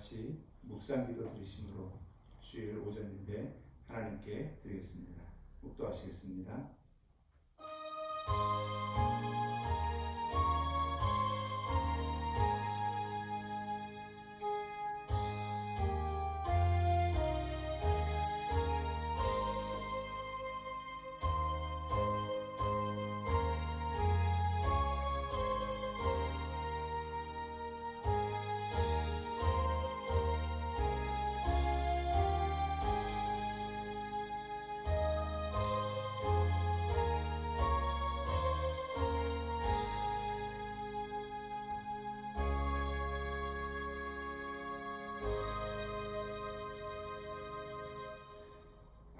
같이 묵상기도 드리심으로 주일 오전 예배 하나님께 드리겠습니다. 묵도하시겠습니다.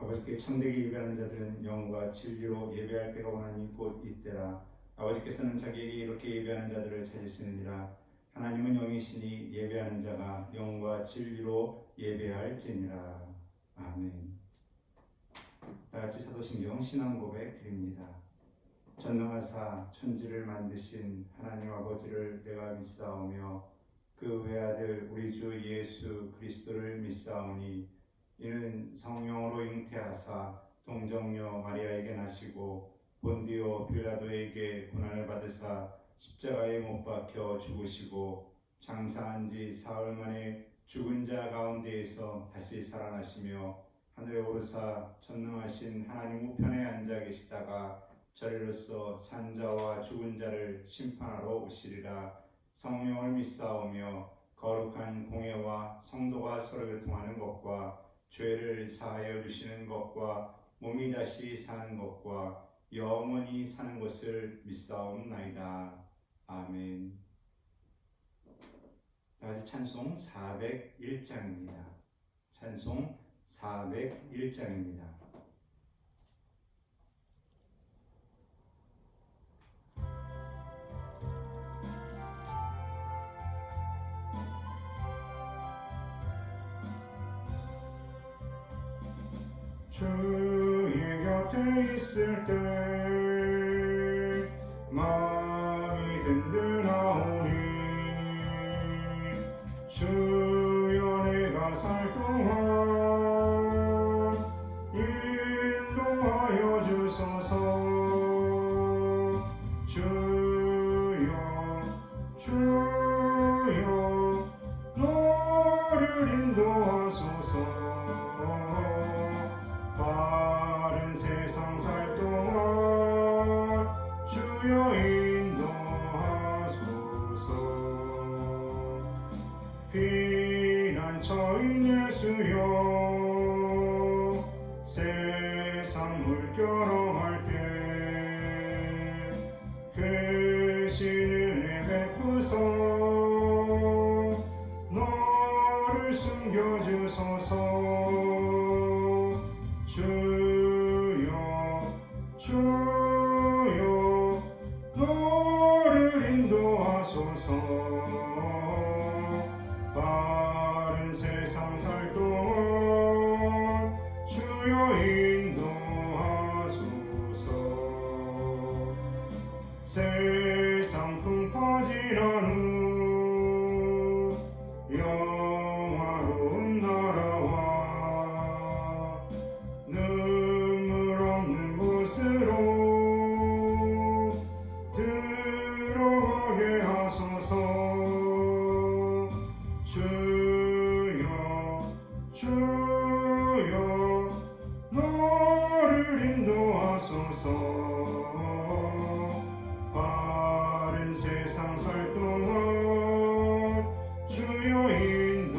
아버지께 참되게 예배하는 자들은 영과 진리로 예배할 때가 오나니 곧 이때라. 아버지께서는 자기에게 이렇게 예배하는 자들을 찾으시느니라. 하나님은 영이시니 예배하는 자가 영과 진리로 예배할지니라. 아멘. 다같이 사도신경 신앙고백 드립니다. 전능하사 천지를 만드신 하나님 아버지를 내가 믿사오며 그 외아들 우리 주 예수 그리스도를 믿사오니 이는 성령으로 잉태하사 동정녀 마리아에게 나시고 본디오 빌라도에게 고난을 받으사 십자가에 못 박혀 죽으시고 장사한 지 사흘 만에 죽은 자 가운데에서 다시 살아나시며 하늘에 오르사 전능하신 하나님 우편에 앉아 계시다가 저리로서 산자와 죽은 자를 심판하러 오시리라. 성령을 믿사오며 거룩한 공회와 성도가 서로 교통하는 것과 죄를 사하여 주시는 것과 몸이 다시 사는 것과 영원히 사는 것을 믿사옵나이다. 아멘. 다같이 찬송 401장입니다. 찬송 401장입니다. 주의 곁에 있을 때 마음이 든든하오니 주여 내가 살 동안 인도하여 주소서. 주여 너를 인도하소서. 바른 세상 살 동안 주여 인도하소서. 피난처인 예수여 세상 물결어갈 때 크신 은혜 베푸소. 너를 숨겨주소서. 주여 너를 인도하소서. 바른 세상 살 동안 주여 인도하소서. 세상 풍파 지난 후 영화로운 나라와 눈물 없는 곳으로 들어가게 하소서. 주여 너를 인도하소서. 바른 세상 살 동안 주여 인도하소서.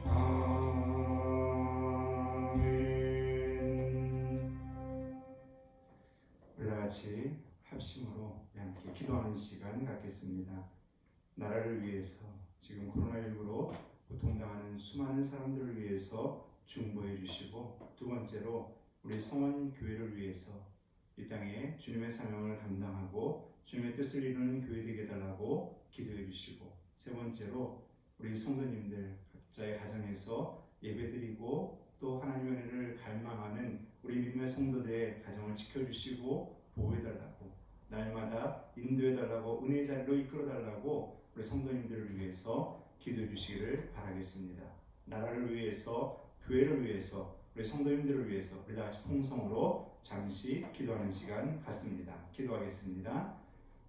아멘. 우리 다같이 합심으로 함께 기도하는 시간 갖겠습니다. 나라를 위해서 지금 코로나19로 고통당하는 수많은 사람들을 위해서 중보해 주시고, 두 번째로 우리 성원교회를 위해서 이 땅에 주님의 사명을 감당하고 주님의 뜻을 이루는 교회 되게 해달라고 기도해 주시고, 세 번째로 우리 성도님들 각자의 가정에서 예배드리고 또 하나님의 은혜를 갈망하는 우리 믿음의 성도들의 가정을 지켜주시고 보호해달라고, 날마다 인도해달라고 은혜의 자리로 이끌어달라고 우리 성도님들을 위해서 기도해 주시기를 바라겠습니다. 나라를 위해서, 교회를 위해서, 우리 성도님들을 위해서 우리 다 같이 통성으로 잠시 기도하는 시간 갖습니다. 기도하겠습니다.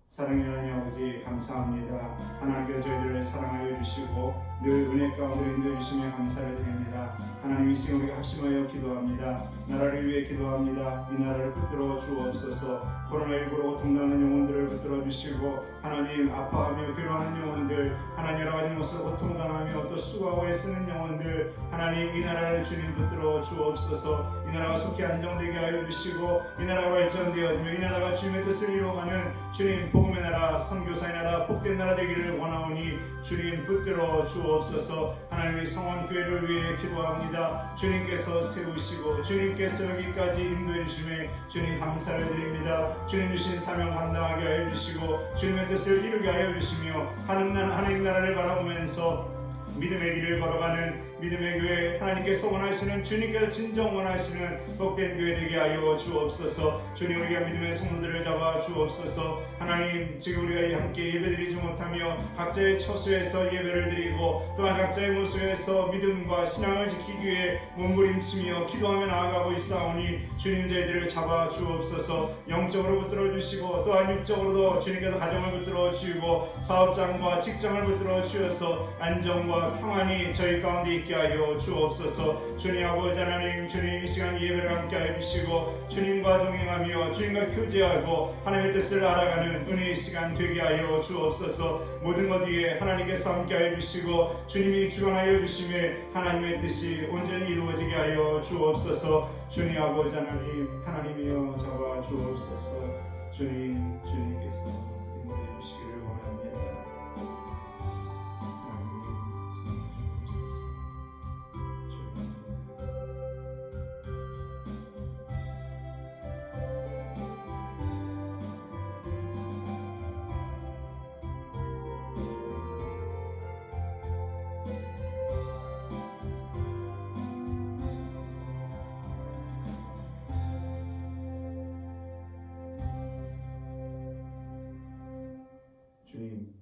사랑의 하나님 아버지 감사합니다. 하나님께서 저희들을 사랑하여 주시고 늘 은혜 가운데 인도해 주시며 감사를 드립니다. 하나님 이 시간 우리가 합심하여 기도합니다. 나라를 위해 기도합니다. 이 나라를 붙들어 주옵소서. 코로나19로 고통당하는 영혼들을 붙들어 주시고 하나님 아파하며 괴로워하는 영혼들, 하나님 여러 가지 모습으로 고통당하며 또 수고하고 애쓰는 영혼들, 하나님 이 나라를 주님 붙들어 주옵소서. 이 나라가 속히 안정되게 하여 주시고 이 나라가 발전되어지며 이 나라가 주님의 뜻을 이루어가는 주님 복음의 나라, 선교사의 나라, 복된 나라 되기를 원하오니 주님 붙들어 주옵소서. 하나님의 성원교회를 위해 기도합니다. 주님께서 세우시고 주님께서 여기까지 인도해 주심에 주님 감사를 드립니다. 주님 주신 사명 감당하게 하여 주시고 주님의 뜻을 이루게 하여 주시며 하나님 나라를 바라보면서 믿음의 길을 걸어가는 믿음의 교회, 하나님께서 원하시는, 주님께서 진정 원하시는 복된 교회 되게 하여 주옵소서. 주님 우리가 믿음의 성도들을 잡아 주옵소서. 하나님 지금 우리가 함께 예배드리지 못하며 각자의 처소에서 예배를 드리고 또한 각자의 모습에서 믿음과 신앙을 지키기 위해 몸부림치며 기도하며 나아가고 있사오니 주님 저희들을 잡아 주옵소서. 영적으로 붙들어 주시고 또한 육적으로도 주님께서 가정을 붙들어 주시고 사업장과 직장을 붙들어 주셔서 안정과 평안이 저희 가운데 있게 하여 주옵소서. 주님 아버지 하나님, 주님 이 시간 예배를 함께 하여 주시고 주님과 동행하며 주님과 교제하고 하나님의 뜻을 알아가는 은혜의 시간 되게 하여 주옵소서. 모든 것 위에 하나님께서 함께 하여 주시고 주님이 주관하여 주심에 하나님의 뜻이 온전히 이루어지게 하여 주옵소서. 주님 아버지 하나님, 하나님이여 잡아 주옵소서. 주님께서 인도해 주시기를 원합니다. 주님,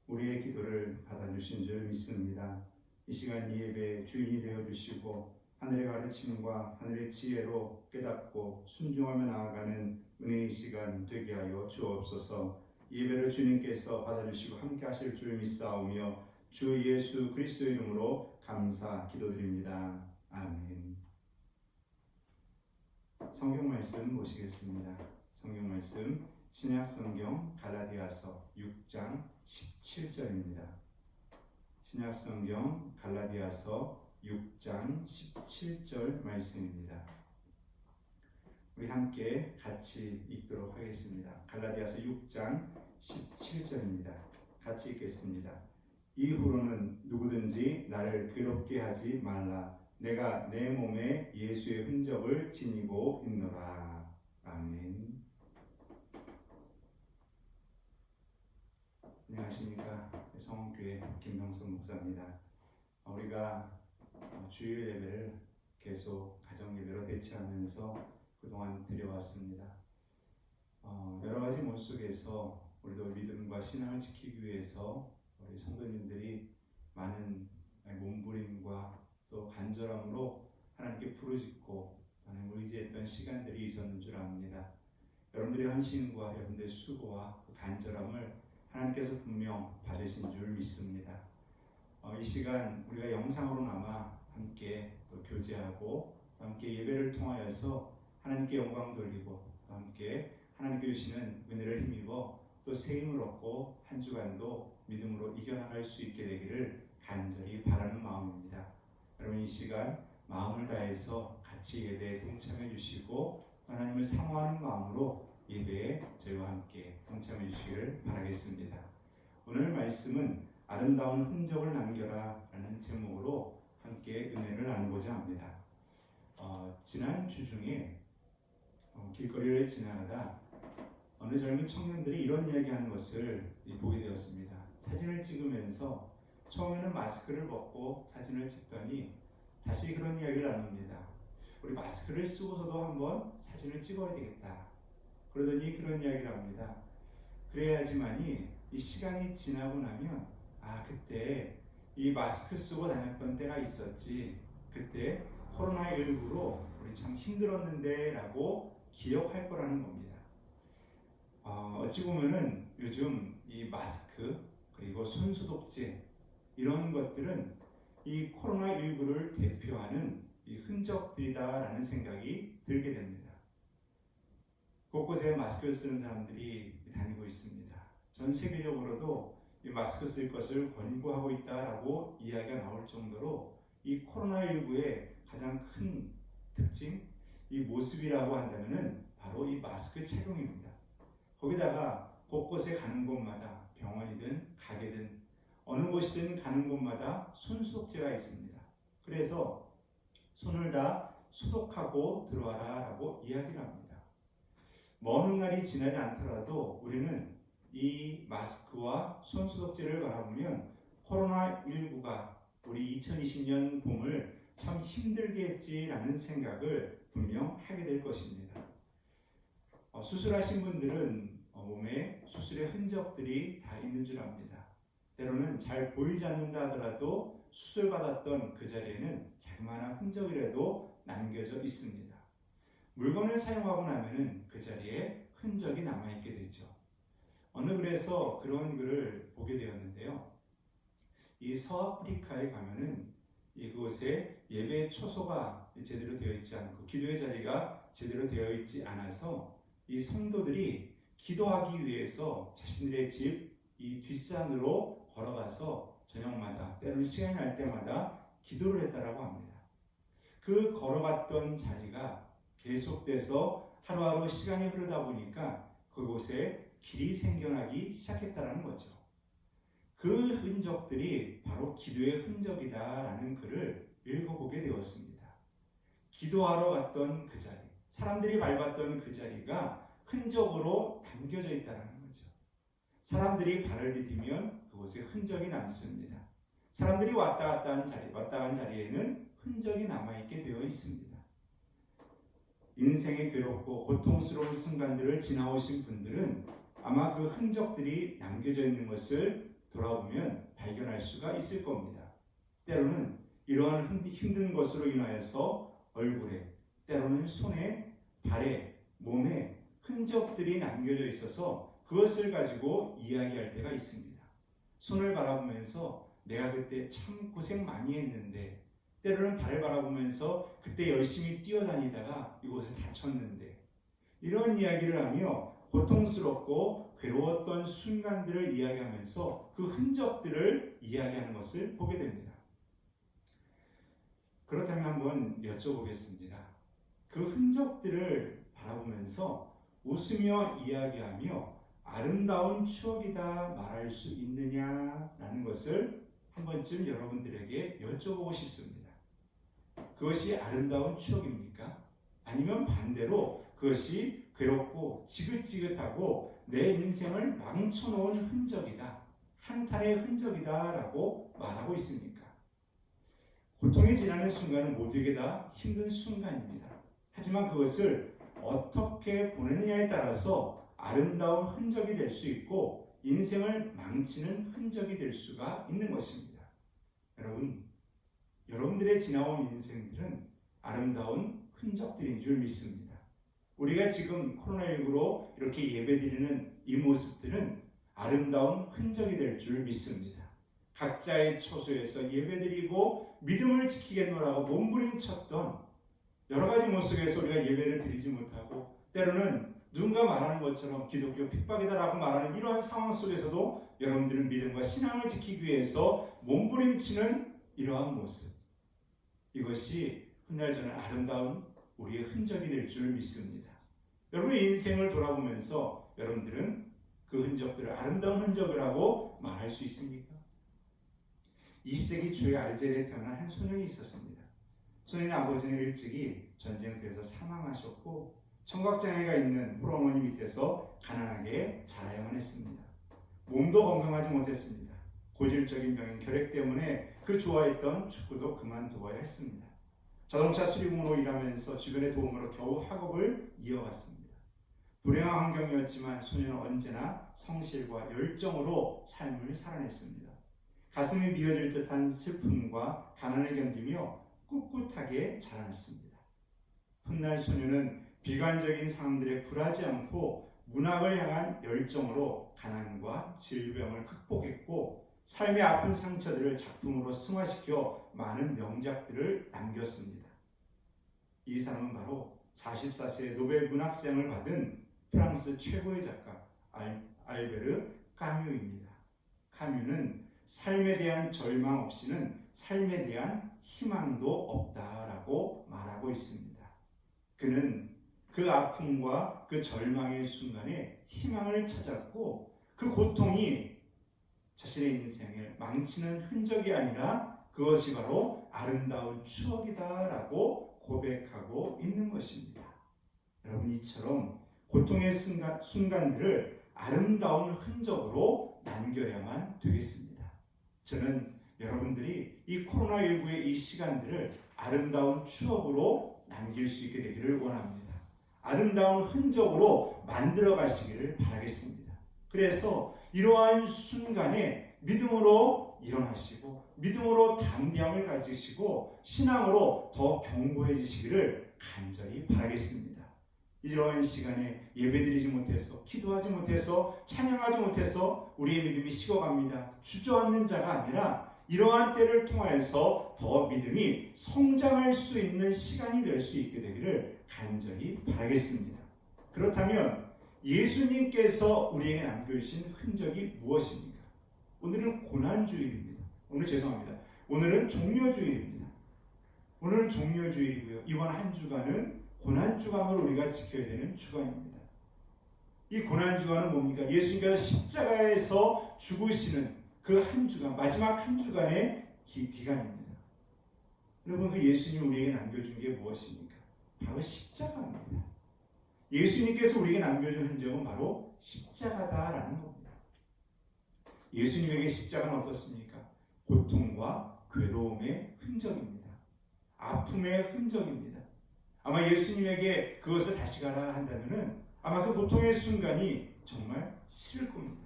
우리의 기도를 받아주신 줄 믿습니다. 이 시간 이 예배의 주인이 되어주시고 하늘의 가르침과 하늘의 지혜로 깨닫고 순종하며 나아가는 은혜의 시간 되게 하여 주옵소서. 이 예배를 주님께서 받아주시고 함께 하실 줄 믿사오며 주 예수 그리스도 이름으로 감사 기도드립니다. 아멘. 성경 말씀 보시겠습니다. 성경 말씀 신약성경 갈라디아서 6장 17절입니다. 신약성경 갈라디아서 6장 17절 말씀입니다. 우리 함께 같이 읽도록 하겠습니다. 갈라디아서 6장 17절입니다. 같이 읽겠습니다. 이후로는 누구든지 나를 괴롭게 하지 말라. 내가 내 몸에 예수의 흔적을 지니고 있노라. 아멘. 안녕하십니까. 성원교회 김병선 목사입니다. 우리가 주일 예배를 계속 가정 예배로 대체하면서 그동안 드려왔습니다. 여러 가지 모습 속에서 우리도 믿음과 신앙을 지키기 위해서 우리 성도님들이 많은 몸부림과 또 간절함으로 하나님께 부르짖고 하나님 의지했던 시간들이 있었는 줄 압니다. 여러분들의 헌신과 여러분들의 수고와 그 간절함을 하나님께서 분명 받으신 줄 믿습니다. 이 시간 우리가 영상으로나마 함께 또 교제하고 또 함께 예배를 통하여서 하나님께 영광 돌리고 또 함께 하나님께 주시는 은혜를 힘입어 또 새 힘을 얻고 한 주간도 믿음으로 이겨나갈 수 있게 되기를 간절히 바라는 마음입니다. 여러분 이 시간 마음을 다해서 같이 예배에 동참해 주시고 하나님을 사모하는 마음으로 예배에 저희와 함께 동참해 주시기를 바라겠습니다. 오늘 말씀은 아름다운 흔적을 남겨라 라는 제목으로 함께 은혜를 나누고자 합니다. 지난 주 중에 길거리를 지나가다 어느 젊은 청년들이 이런 이야기하는 것을 보게 되었습니다. 사진을 찍으면서 처음에는 마스크를 벗고 사진을 찍더니 다시 그런 이야기를 나눕니다. 우리 마스크를 쓰고서도 한번 사진을 찍어야 되겠다. 그러더니 그런 이야기를 합니다. 그래야지만이 이 시간이 지나고 나면 그때 이 마스크 쓰고 다녔던 때가 있었지. 그때 코로나19로 우리 참 힘들었는데 라고 기억할 거라는 겁니다. 어찌 보면은 요즘 이 마스크 그리고 손소독제 이런 것들은 이 코로나19를 대표하는 이 흔적들이다라는 생각이 들게 됩니다. 곳곳에 마스크를 쓰는 사람들이 다니고 있습니다. 전 세계적으로도 이 마스크 쓸 것을 권고하고 있다라고 이야기가 나올 정도로 이 코로나19의 가장 큰 특징, 이 모습이라고 한다면은 바로 이 마스크 착용입니다. 거기다가 곳곳에 가는 곳마다 병원이든 가게든 어느 곳이든 가는 곳마다 손소독제가 있습니다. 그래서 손을 다 소독하고 들어와라 라고 이야기를 합니다. 먼 훗날이 지나지 않더라도 우리는 이 마스크와 손소독제를 바라보면 코로나19가 우리 2020년 봄을 참 힘들게 했지라는 생각을 분명 하게 될 것입니다. 수술하신 분들은 몸에 수술의 흔적들이 다 있는 줄 압니다. 때로는 잘 보이지 않는다 하더라도 수술받았던 그 자리에는 자그마한 흔적이라도 남겨져 있습니다. 물건을 사용하고 나면은 그 자리에 흔적이 남아있게 되죠. 그래서 그런 글을 보게 되었는데요. 이 서아프리카에 가면은 이곳에 예배 초소가 제대로 되어 있지 않고 기도의 자리가 제대로 되어 있지 않아서 이 성도들이 기도하기 위해서 자신들의 집 이 뒷산으로 걸어가서 저녁마다 때로는 시간이 날 때마다 기도를 했다라고 합니다. 그 걸어갔던 자리가 계속돼서 하루하루 시간이 흐르다 보니까 그곳에 길이 생겨나기 시작했다라는 거죠. 그 흔적들이 바로 기도의 흔적이다라는 글을 읽어보게 되었습니다. 기도하러 갔던 그 자리, 사람들이 밟았던 그 자리가 흔적으로 담겨져 있다는 거죠. 사람들이 발을 디디면 그곳에 흔적이 남습니다. 사람들이 왔다 간 자리에는 흔적이 남아있게 되어 있습니다. 인생의 괴롭고 고통스러운 순간들을 지나오신 분들은 아마 그 흔적들이 남겨져 있는 것을 돌아보면 발견할 수가 있을 겁니다. 때로는 이러한 힘든 것으로 인하여서 얼굴에, 때로는 손에, 발에, 몸에 흔적들이 남겨져 있어서 그것을 가지고 이야기할 때가 있습니다. 손을 바라보면서 내가 그때 참 고생 많이 했는데, 때로는 발을 바라보면서 그때 열심히 뛰어다니다가 이곳에 다쳤는데, 이런 이야기를 하며 고통스럽고 괴로웠던 순간들을 이야기하면서 그 흔적들을 이야기하는 것을 보게 됩니다. 그렇다면 한번 여쭤보겠습니다. 그 흔적들을 바라보면서 웃으며 이야기하며 아름다운 추억이다 말할 수 있느냐라는 것을 한 번쯤 여러분들에게 여쭤보고 싶습니다. 그것이 아름다운 추억입니까? 아니면 반대로 그것이 괴롭고 지긋지긋하고 내 인생을 망쳐놓은 흔적이다, 한탄의 흔적이다 라고 말하고 있습니까? 고통이 지나는 순간은 모두에게 다 힘든 순간입니다. 하지만 그것을 어떻게 보내느냐에 따라서 아름다운 흔적이 될 수 있고 인생을 망치는 흔적이 될 수가 있는 것입니다. 여러분들의 지나온 인생들은 아름다운 흔적들인 줄 믿습니다. 우리가 지금 코로나19로 이렇게 예배드리는 이 모습들은 아름다운 흔적이 될 줄 믿습니다. 각자의 처소에서 예배드리고 믿음을 지키겠노라고 몸부림쳤던 여러 가지 모습에서 우리가 예배를 드리지 못하고 때로는 누군가 말하는 것처럼 기독교 핍박이다라고 말하는 이러한 상황 속에서도 여러분들은 믿음과 신앙을 지키기 위해서 몸부림치는 이러한 모습, 이것이 훗날 저는 아름다운 우리의 흔적이 될 줄 믿습니다. 여러분의 인생을 돌아보면서 여러분들은 그 흔적들을 아름다운 흔적이라고 말할 수 있습니까? 20세기 초에 알제리에 태어난 한 소년이 있었습니다. 소년의 아버지는 일찍이 전쟁터에서 사망하셨고 청각장애가 있는 홀어머니 밑에서 가난하게 자라야만 했습니다. 몸도 건강하지 못했습니다. 고질적인 병인 결핵 때문에 그 좋아했던 축구도 그만두어야 했습니다. 자동차 수리공으로 일하면서 주변의 도움으로 겨우 학업을 이어갔습니다. 불행한 환경이었지만 소녀는 언제나 성실과 열정으로 삶을 살아냈습니다. 가슴이 미어질 듯한 슬픔과 가난을 견디며 꿋꿋하게 자라났습니다. 훗날 소녀는 비관적인 사람들에 굴하지 않고 문학을 향한 열정으로 가난과 질병을 극복했고 삶의 아픈 상처들을 작품으로 승화시켜 많은 명작들을 남겼습니다. 이 사람은 바로 44세에 노벨 문학상을 받은 프랑스 최고의 작가 알베르 까뮈입니다. 까뮈는 삶에 대한 절망 없이는 삶에 대한 희망도 없다라고 말하고 있습니다. 그는 그 아픔과 그 절망의 순간에 희망을 찾았고 그 고통이 자신의 인생을 망치는 흔적이 아니라 그것이 바로 아름다운 추억이다라고 고백하고 있는 것입니다. 여러분, 이처럼 고통의 순간들을 아름다운 흔적으로 남겨야만 되겠습니다. 저는 여러분들이 이 코로나19의 이 시간들을 아름다운 추억으로 남길 수 있게 되기를 원합니다. 아름다운 흔적으로 만들어 가시기를 바라겠습니다. 그래서 이러한 순간에 믿음으로 일어나시고 믿음으로 담대함을 가지시고 신앙으로 더 견고해지시기를 간절히 바라겠습니다. 이러한 시간에 예배드리지 못해서 기도하지 못해서 찬양하지 못해서 우리의 믿음이 식어갑니다. 주저앉는 자가 아니라 이러한 때를 통하여서 더 믿음이 성장할 수 있는 시간이 될 수 있게 되기를 간절히 바라겠습니다. 그렇다면 예수님께서 우리에게 남겨주신 흔적이 무엇입니까? 오늘은 고난주일입니다. 오늘은 종료주일입니다. 오늘은 종료주일이고요. 이번 한 주간은 고난주간으로 우리가 지켜야 되는 주간입니다. 이 고난주간은 뭡니까? 예수님께서 십자가에서 죽으시는 그 한 주간, 마지막 한 주간의 기간입니다. 여러분, 그 예수님이 우리에게 남겨준 게 무엇입니까? 바로 십자가입니다. 예수님께서 우리에게 남겨준 흔적은 바로 십자가다라는 겁니다. 예수님에게 십자가는 어떻습니까? 고통과 괴로움의 흔적입니다. 아픔의 흔적입니다. 아마 예수님에게 그것을 다시 가라 한다면은 아마 그 고통의 순간이 정말 싫을 겁니다.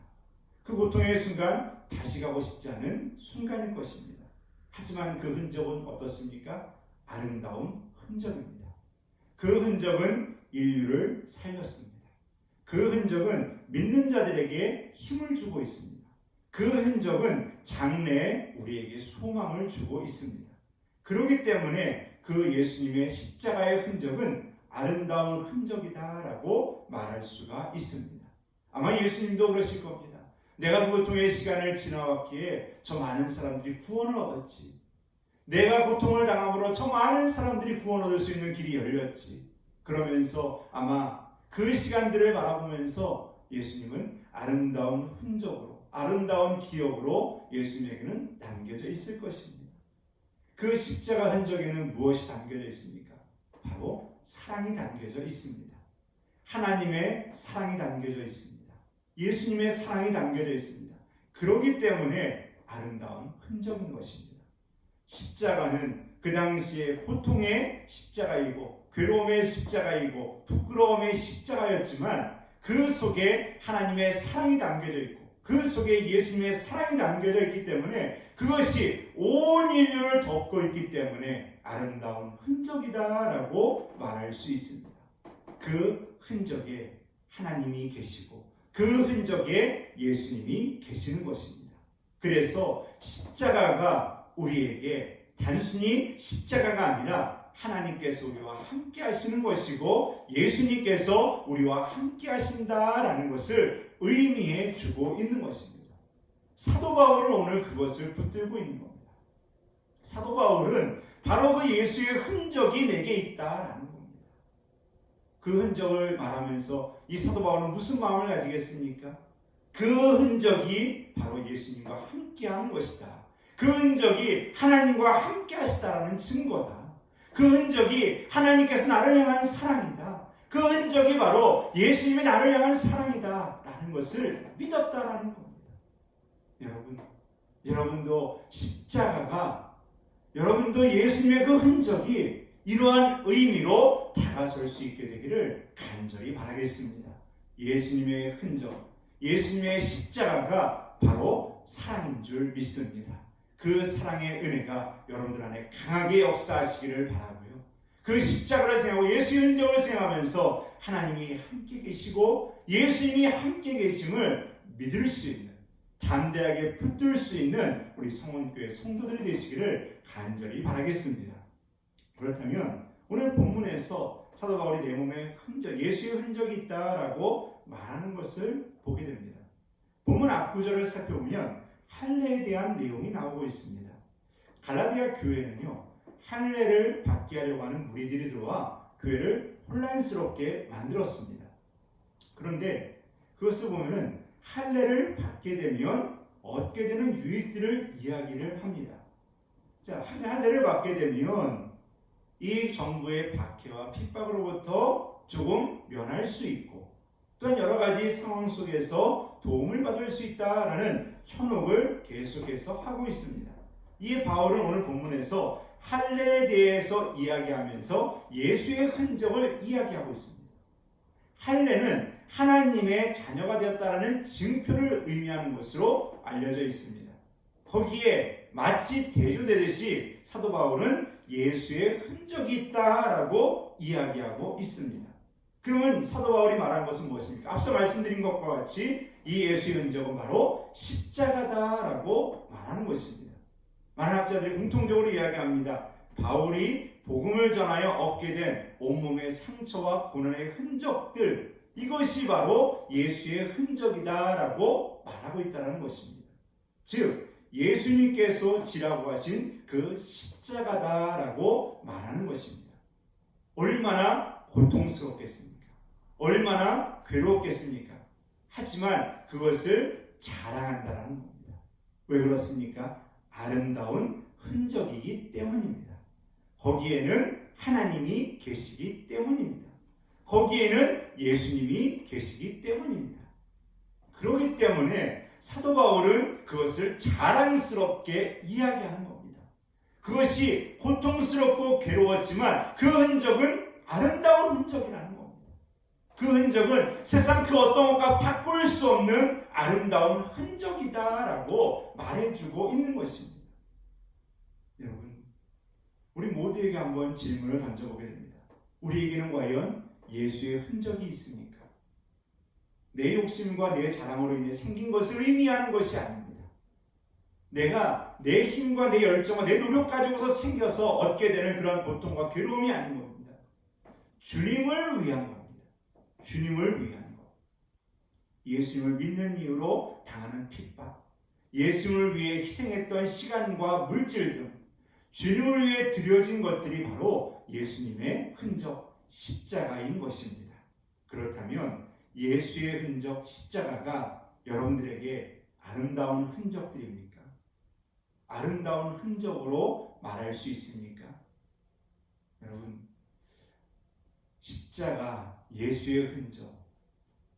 그 고통의 순간 다시 가고 싶지 않은 순간일 것입니다. 하지만 그 흔적은 어떻습니까? 아름다운 흔적입니다. 그 흔적은 인류를 살렸습니다. 그 흔적은 믿는 자들에게 힘을 주고 있습니다. 그 흔적은 장래에 우리에게 소망을 주고 있습니다. 그렇기 때문에 그 예수님의 십자가의 흔적은 아름다운 흔적이다라고 말할 수가 있습니다. 아마 예수님도 그러실 겁니다. 내가 그 고통의 시간을 지나왔기에 저 많은 사람들이 구원을 얻었지. 내가 고통을 당함으로 저 많은 사람들이 구원 얻을 수 있는 길이 열렸지. 그러면서 아마 그 시간들을 바라보면서 예수님은 아름다운 흔적으로, 아름다운 기억으로 예수님에게는 남겨져 있을 것입니다. 그 십자가 흔적에는 무엇이 담겨져 있습니까? 바로 사랑이 담겨져 있습니다. 하나님의 사랑이 담겨져 있습니다. 예수님의 사랑이 담겨져 있습니다. 그렇기 때문에 아름다운 흔적인 것입니다. 십자가는 그 당시에 고통의 십자가이고 괴로움의 십자가이고 부끄러움의 십자가였지만 그 속에 하나님의 사랑이 담겨져 있고 그 속에 예수님의 사랑이 담겨져 있기 때문에 그것이 온 인류를 덮고 있기 때문에 아름다운 흔적이다라고 말할 수 있습니다. 그 흔적에 하나님이 계시고 그 흔적에 예수님이 계시는 것입니다. 그래서 십자가가 우리에게 단순히 십자가가 아니라 하나님께서 우리와 함께 하시는 것이고 예수님께서 우리와 함께 하신다라는 것을 의미해 주고 있는 것입니다. 사도 바울은 오늘 그것을 붙들고 있는 겁니다. 사도 바울은 바로 그 예수의 흔적이 내게 있다라는 겁니다. 그 흔적을 말하면서 이 사도 바울은 무슨 마음을 가지겠습니까? 그 흔적이 바로 예수님과 함께하는 것이다. 그 흔적이 하나님과 함께하시다라는 증거다. 그 흔적이 하나님께서 나를 향한 사랑이다. 그 흔적이 바로 예수님이 나를 향한 사랑이다 라는 것을 믿었다라는 겁니다. 여러분도 십자가가, 여러분도 예수님의 그 흔적이 이러한 의미로 다가설 수 있게 되기를 간절히 바라겠습니다. 예수님의 흔적, 예수님의 십자가가 바로 사랑인 줄 믿습니다. 그 사랑의 은혜가 여러분들 안에 강하게 역사하시기를 바라고요. 그 십자가를 생각하고 예수의 흔적을 생각하면서 하나님이 함께 계시고 예수님이 함께 계심을 믿을 수 있는, 담대하게 붙들 수 있는 우리 성원교회 성도들이 되시기를 간절히 바라겠습니다. 그렇다면 오늘 본문에서 사도 바울이 내 몸에 흔적, 예수의 흔적이 있다라고 말하는 것을 보게 됩니다. 본문 앞구절을 살펴보면 할례에 대한 내용이 나오고 있습니다. 갈라디아 교회는요, 할례를 받게 하려고 하는 무리들이 들어와 교회를 혼란스럽게 만들었습니다. 그런데 그것을 보면은 할례를 받게 되면 얻게 되는 유익들을 이야기를 합니다. 자, 할례를 받게 되면 이 정부의 박해와 핍박으로부터 조금 면할 수 있고 또한 여러 가지 상황 속에서 도움을 받을 수 있다라는 현혹을 계속해서 하고 있습니다. 이에 바울은 오늘 본문에서 할례에 대해서 이야기하면서 예수의 흔적을 이야기하고 있습니다. 할례는 하나님의 자녀가 되었다라는 증표를 의미하는 것으로 알려져 있습니다. 거기에 마치 대조되듯이 사도 바울은 예수의 흔적이 있다라고 이야기하고 있습니다. 그러면 사도 바울이 말한 것은 무엇입니까? 앞서 말씀드린 것과 같이 이 예수의 흔적은 바로 십자가다라고 말하는 것입니다. 많은 학자들이 공통적으로 이야기합니다. 바울이 복음을 전하여 얻게 된 온몸의 상처와 고난의 흔적들, 이것이 바로 예수의 흔적이다라고 말하고 있다는 것입니다. 즉 예수님께서 지라고 하신 그 십자가다라고 말하는 것입니다. 얼마나 고통스럽겠습니까? 얼마나 괴롭겠습니까? 하지만 그것을 자랑한다는 겁니다. 왜 그렇습니까? 아름다운 흔적이기 때문입니다. 거기에는 하나님이 계시기 때문입니다. 거기에는 예수님이 계시기 때문입니다. 그렇기 때문에 사도 바울은 그것을 자랑스럽게 이야기하는 겁니다. 그것이 고통스럽고 괴로웠지만 그 흔적은 아름다운 흔적이라는 겁니다. 그 흔적은 세상 그 어떤 것과 바꿀 수 없는 아름다운 흔적이다라고 말해주고 있는 것입니다. 여러분, 우리 모두에게 한번 질문을 던져보게 됩니다. 우리에게는 과연 예수의 흔적이 있습니까? 내 욕심과 내 자랑으로 인해 생긴 것을 의미하는 것이 아닙니다. 내가 내 힘과 내 열정과 내 노력 가지고서 생겨서 얻게 되는 그런 고통과 괴로움이 아닌 겁니다. 주님을 위한 겁니다. 주님을 위한 것. 예수님을 믿는 이유로 당하는 핍박, 예수님을 위해 희생했던 시간과 물질 등 주님을 위해 드려진 것들이 바로 예수님의 흔적, 십자가인 것입니다. 그렇다면 예수의 흔적, 십자가가 여러분들에게 아름다운 흔적들입니까? 아름다운 흔적으로 말할 수 있습니까? 여러분, 십자가, 예수의 흔적,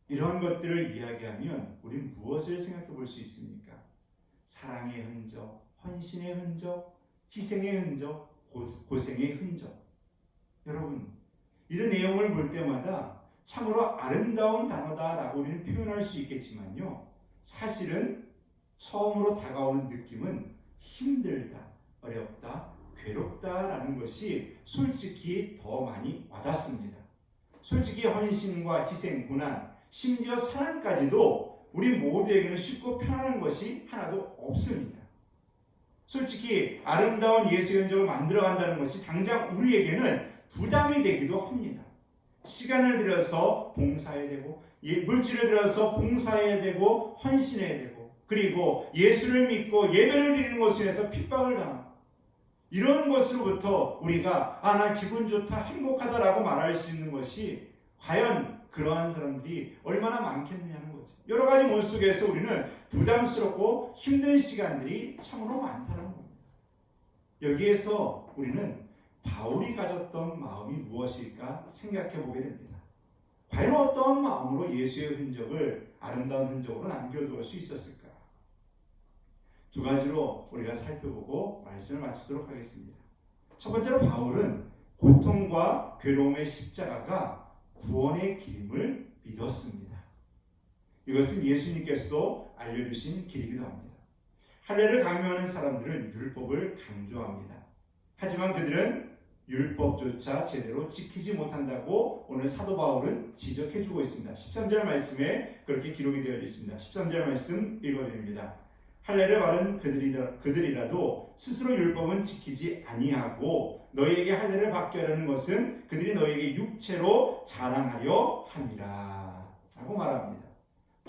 이런 것들을 이야기하면 우리는 무엇을 생각해 볼 수 있습니까? 사랑의 흔적, 헌신의 흔적, 희생의 흔적, 고생의 흔적. 여러분, 이런 내용을 볼 때마다 참으로 아름다운 단어다라고 우리는 표현할 수 있겠지만요, 사실은 처음으로 다가오는 느낌은 힘들다, 어렵다, 괴롭다라는 것이 솔직히 더 많이 와닿습니다. 솔직히 헌신과 희생, 고난, 심지어 사랑까지도 우리 모두에게는 쉽고 편안한 것이 하나도 없습니다. 솔직히 아름다운 예수의 흔적을 만들어간다는 것이 당장 우리에게는 부담이 되기도 합니다. 시간을 들여서 봉사해야 되고, 물질을 들여서 봉사해야 되고, 헌신해야 되고, 그리고 예수를 믿고 예배를 드리는 것에 대해서 핍박을 당하고, 이런 것으로부터 우리가 나 기분 좋다, 행복하다라고 말할 수 있는 것이 과연 그러한 사람들이 얼마나 많겠느냐는 거죠. 여러 가지 못 속에서 우리는 부담스럽고 힘든 시간들이 참으로 많다는 겁니다. 여기에서 우리는 바울이 가졌던 마음이 무엇일까 생각해 보게 됩니다. 과연 어떤 마음으로 예수의 흔적을 아름다운 흔적으로 남겨두을 수 있었을까? 두 가지로 우리가 살펴보고 말씀을 마치도록 하겠습니다. 첫 번째로 바울은 고통과 괴로움의 십자가가 구원의 길임을 믿었습니다. 이것은 예수님께서도 알려주신 길이기도 합니다. 할례를 강요하는 사람들은 율법을 강조합니다. 하지만 그들은 율법조차 제대로 지키지 못한다고 오늘 사도 바울은 지적해주고 있습니다. 13절 말씀에 그렇게 기록이 되어 있습니다. 13절 말씀 읽어드립니다. 할례를 바른 그들이라도 스스로 율법은 지키지 아니하고 너희에게 할례를 받게 하려는 것은 그들이 너희에게 육체로 자랑하려 함이라 라고 말합니다.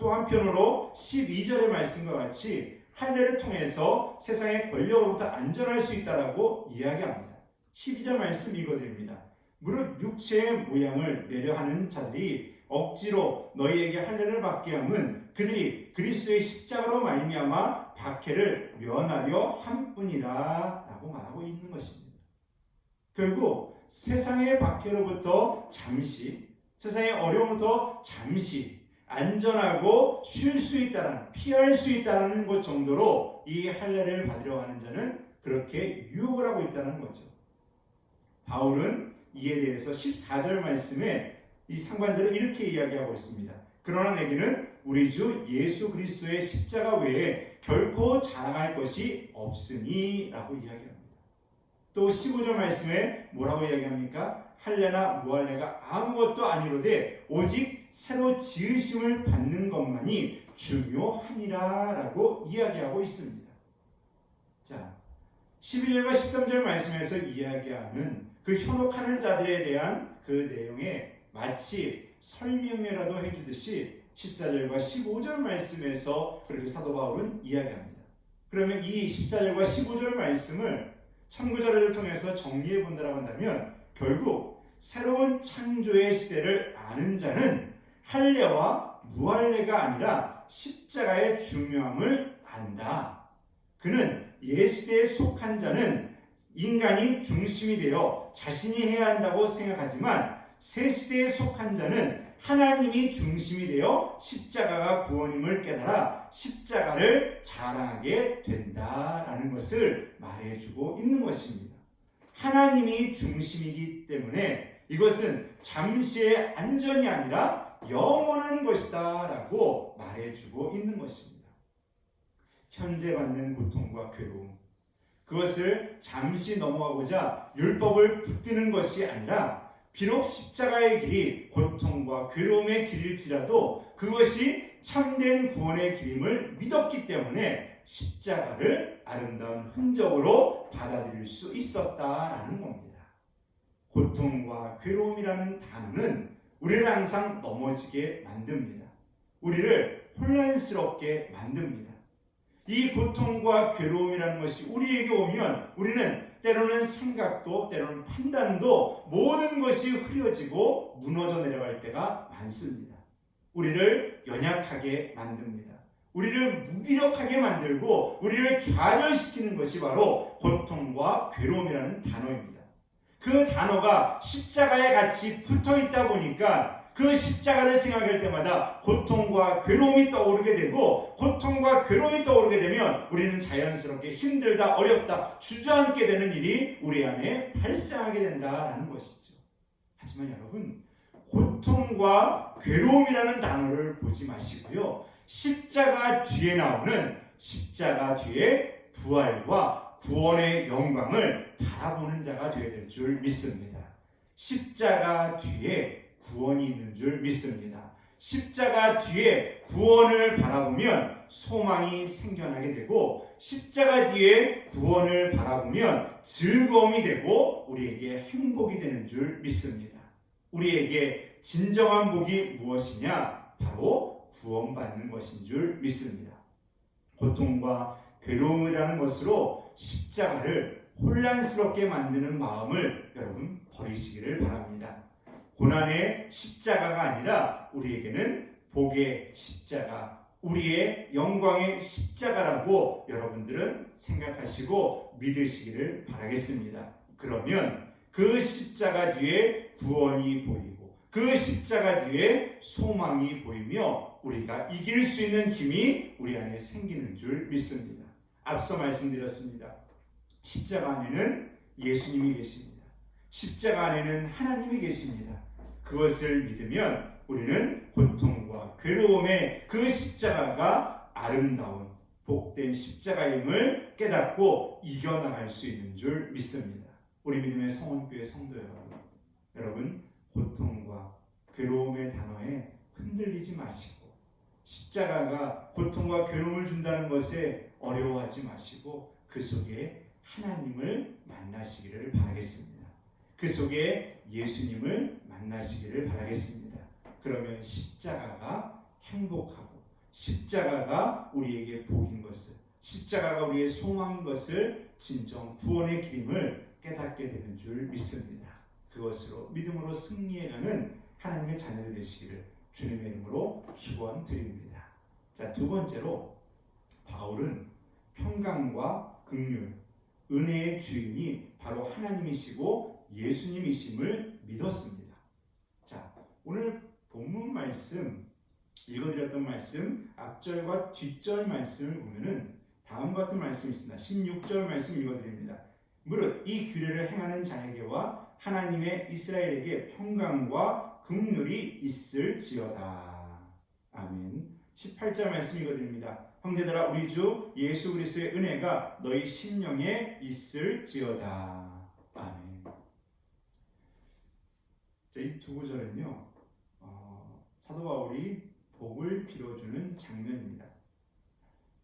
또 한편으로 12절의 말씀과 같이 할례를 통해서 세상의 권력으로부터 안전할 수 있다라고 이야기합니다. 12절 말씀 읽어드립니다. 무릇 육체의 모양을 내려하는 자들이 억지로 너희에게 할례를 받게 함은 그들이 그리스도의 십자가로 말미암아 박해를 면하려 함뿐이라 라고 말하고 있는 것입니다. 결국 세상의 박해로부터 잠시, 세상의 어려움부터 잠시 안전하고 쉴 수 있다는, 피할 수 있다는 것 정도로 이 할례를 받으려 하는 자는 그렇게 유혹을 하고 있다는 거죠. 바울은 이에 대해서 14절 말씀에 이 상관절을 이렇게 이야기하고 있습니다. 그러나 내게는 우리 주 예수 그리스도의 십자가 외에 결코 자랑할 것이 없으니 라고 이야기합니다. 또 15절 말씀에 뭐라고 이야기합니까? 할례나 무할례가 아무것도 아니로되 오직 새로 지으심을 받는 것만이 중요하니라 라고 이야기하고 있습니다. 자, 11절과 13절 말씀에서 이야기하는 그 현혹하는 자들에 대한 그 내용에 마치 설명이라도 해주듯이 14절과 15절 말씀에서 그렇게 사도 바울은 이야기합니다. 그러면 이 14절과 15절 말씀을 참고자료를 통해서 정리해 본다고 한다면 결국 새로운 창조의 시대를 아는 자는 할례와 무할례가 아니라 십자가의 중요함을 안다. 그는 옛시대에 속한 자는 인간이 중심이 되어 자신이 해야 한다고 생각하지만 새시대에 속한 자는 하나님이 중심이 되어 십자가가 구원임을 깨달아 십자가를 자랑하게 된다라는 것을 말해주고 있는 것입니다. 하나님이 중심이기 때문에 이것은 잠시의 안전이 아니라 영원한 것이다 라고 말해주고 있는 것입니다. 현재 받는 고통과 괴로움, 그것을 잠시 넘어가고자 율법을 붙드는 것이 아니라 비록 십자가의 길이 고통과 괴로움의 길일지라도 그것이 참된 구원의 길임을 믿었기 때문에 십자가를 아름다운 흔적으로 받아들일 수 있었다라는 겁니다. 고통과 괴로움이라는 단어는 우리를 항상 넘어지게 만듭니다. 우리를 혼란스럽게 만듭니다. 이 고통과 괴로움이라는 것이 우리에게 오면 우리는 때로는 생각도 때로는 판단도 모든 것이 흐려지고 무너져 내려갈 때가 많습니다. 우리를 연약하게 만듭니다. 우리를 무기력하게 만들고 우리를 좌절시키는 것이 바로 고통과 괴로움이라는 단어입니다. 그 단어가 십자가에 같이 붙어 있다 보니까 그 십자가를 생각할 때마다 고통과 괴로움이 떠오르게 되고 고통과 괴로움이 떠오르게 되면 우리는 자연스럽게 힘들다, 어렵다, 주저앉게 되는 일이 우리 안에 발생하게 된다는 것이죠. 하지만 여러분, 고통과 괴로움이라는 단어를 보지 마시고요. 십자가 뒤에 나오는 십자가 뒤에 부활과 구원의 영광을 바라보는 자가 되어야 될 줄 믿습니다. 십자가 뒤에 구원이 있는 줄 믿습니다. 십자가 뒤에 구원을 바라보면 소망이 생겨나게 되고 십자가 뒤에 구원을 바라보면 즐거움이 되고 우리에게 행복이 되는 줄 믿습니다. 우리에게 진정한 복이 무엇이냐? 바로 구원받는 것인 줄 믿습니다. 고통과 괴로움이라는 것으로 십자가를 혼란스럽게 만드는 마음을 여러분 버리시기를 바랍니다. 고난의 십자가가 아니라 우리에게는 복의 십자가, 우리의 영광의 십자가라고 여러분들은 생각하시고 믿으시기를 바라겠습니다. 그러면 그 십자가 뒤에 구원이 보이고 그 십자가 뒤에 소망이 보이며 우리가 이길 수 있는 힘이 우리 안에 생기는 줄 믿습니다. 앞서 말씀드렸습니다. 십자가 안에는 예수님이 계십니다. 십자가 안에는 하나님이 계십니다. 그것을 믿으면 우리는 고통과 괴로움의 그 십자가가 아름다운 복된 십자가임을 깨닫고 이겨나갈 수 있는 줄 믿습니다. 우리 믿음의 성원교회 성도 여러분, 고통과 괴로움의 단어에 흔들리지 마시고 십자가가 고통과 괴로움을 준다는 것에 어려워하지 마시고 그 속에 하나님을 만나시기를 바라겠습니다. 그 속에 예수님을 만나시기를 바라겠습니다. 그러면 십자가가 행복하고 십자가가 우리에게 복인 것을, 십자가가 우리의 소망인 것을 진정 구원의 길임을 깨닫게 되는 줄 믿습니다. 그것으로 믿음으로 승리해가는 하나님의 자녀들 되시기를 주님의 이름으로 축원드립니다. 자, 두 번째로 바울은 평강과 긍휼, 은혜의 주인이 바로 하나님이시고 예수님이심을 믿었습니다. 자, 오늘 본문 말씀, 읽어드렸던 말씀, 앞절과 뒷절 말씀을 보면은 다음과 같은 말씀이 있습니다. 16절 말씀 읽어드립니다. 무릇 이 규례를 행하는 자에게와 하나님의 이스라엘에게 평강과 긍휼이 있을지어다. 아멘. 18절 말씀 읽어드립니다. 형제들아, 우리 주 예수 그리스도의 은혜가 너희 심령에 있을지어다. 아멘. 이 두 구절은요, 사도 바울이 복을 빌어주는 장면입니다.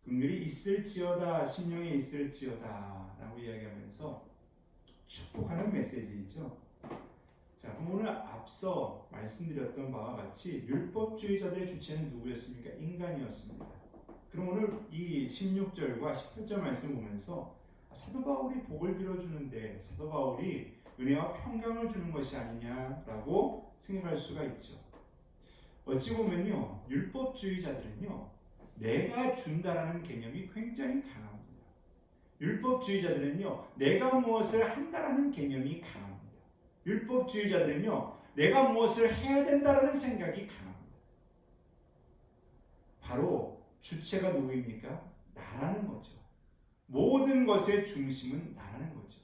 긍휼이 있을지어다, 심령에 있을지어다 라고 이야기하면서 축복하는 메시지이죠. 자, 그럼 오늘 앞서 말씀드렸던 바와 같이 율법주의자들의 주체는 누구였습니까? 인간이었습니다. 그럼 오늘 이 16절과 18절 말씀 보면서 사도 바울이 복을 빌어주는데 사도 바울이 은혜와 평강을 주는 것이 아니냐라고 생각할 수가 있죠. 어찌 보면요, 율법주의자들은요, 내가 준다라는 개념이 굉장히 강합니다. 율법주의자들은요, 내가 무엇을 한다라는 개념이 강합니다. 율법주의자들은요, 내가 무엇을 해야 된다라는 생각이 강합니다. 바로 주체가 누구입니까? 나라는 거죠. 모든 것의 중심은 나라는 거죠.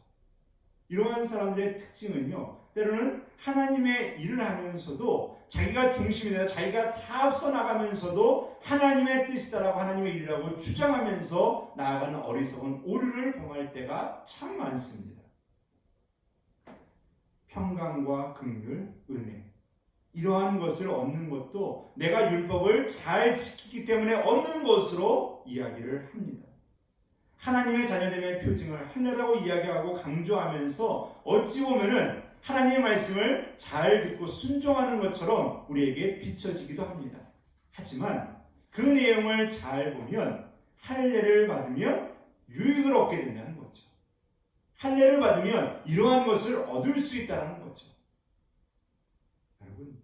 이러한 사람들의 특징은요, 때로는 하나님의 일을 하면서도 자기가 중심이 되어 자기가 다 앞서 나가면서도 하나님의 뜻이다라고 하나님의 일이라고 주장하면서 나아가는 어리석은 오류를 범할 때가 참 많습니다. 평강과 긍휼, 은혜, 이러한 것을 얻는 것도 내가 율법을 잘 지키기 때문에 얻는 것으로 이야기를 합니다. 하나님의 자녀됨의 표징을 하려고 이야기하고 강조하면서 어찌 보면은 하나님의 말씀을 잘 듣고 순종하는 것처럼 우리에게 비춰지기도 합니다. 하지만 그 내용을 잘 보면 할례를 받으면 유익을 얻게 된다는 거죠. 할례를 받으면 이러한 것을 얻을 수 있다는 거죠. 여러분,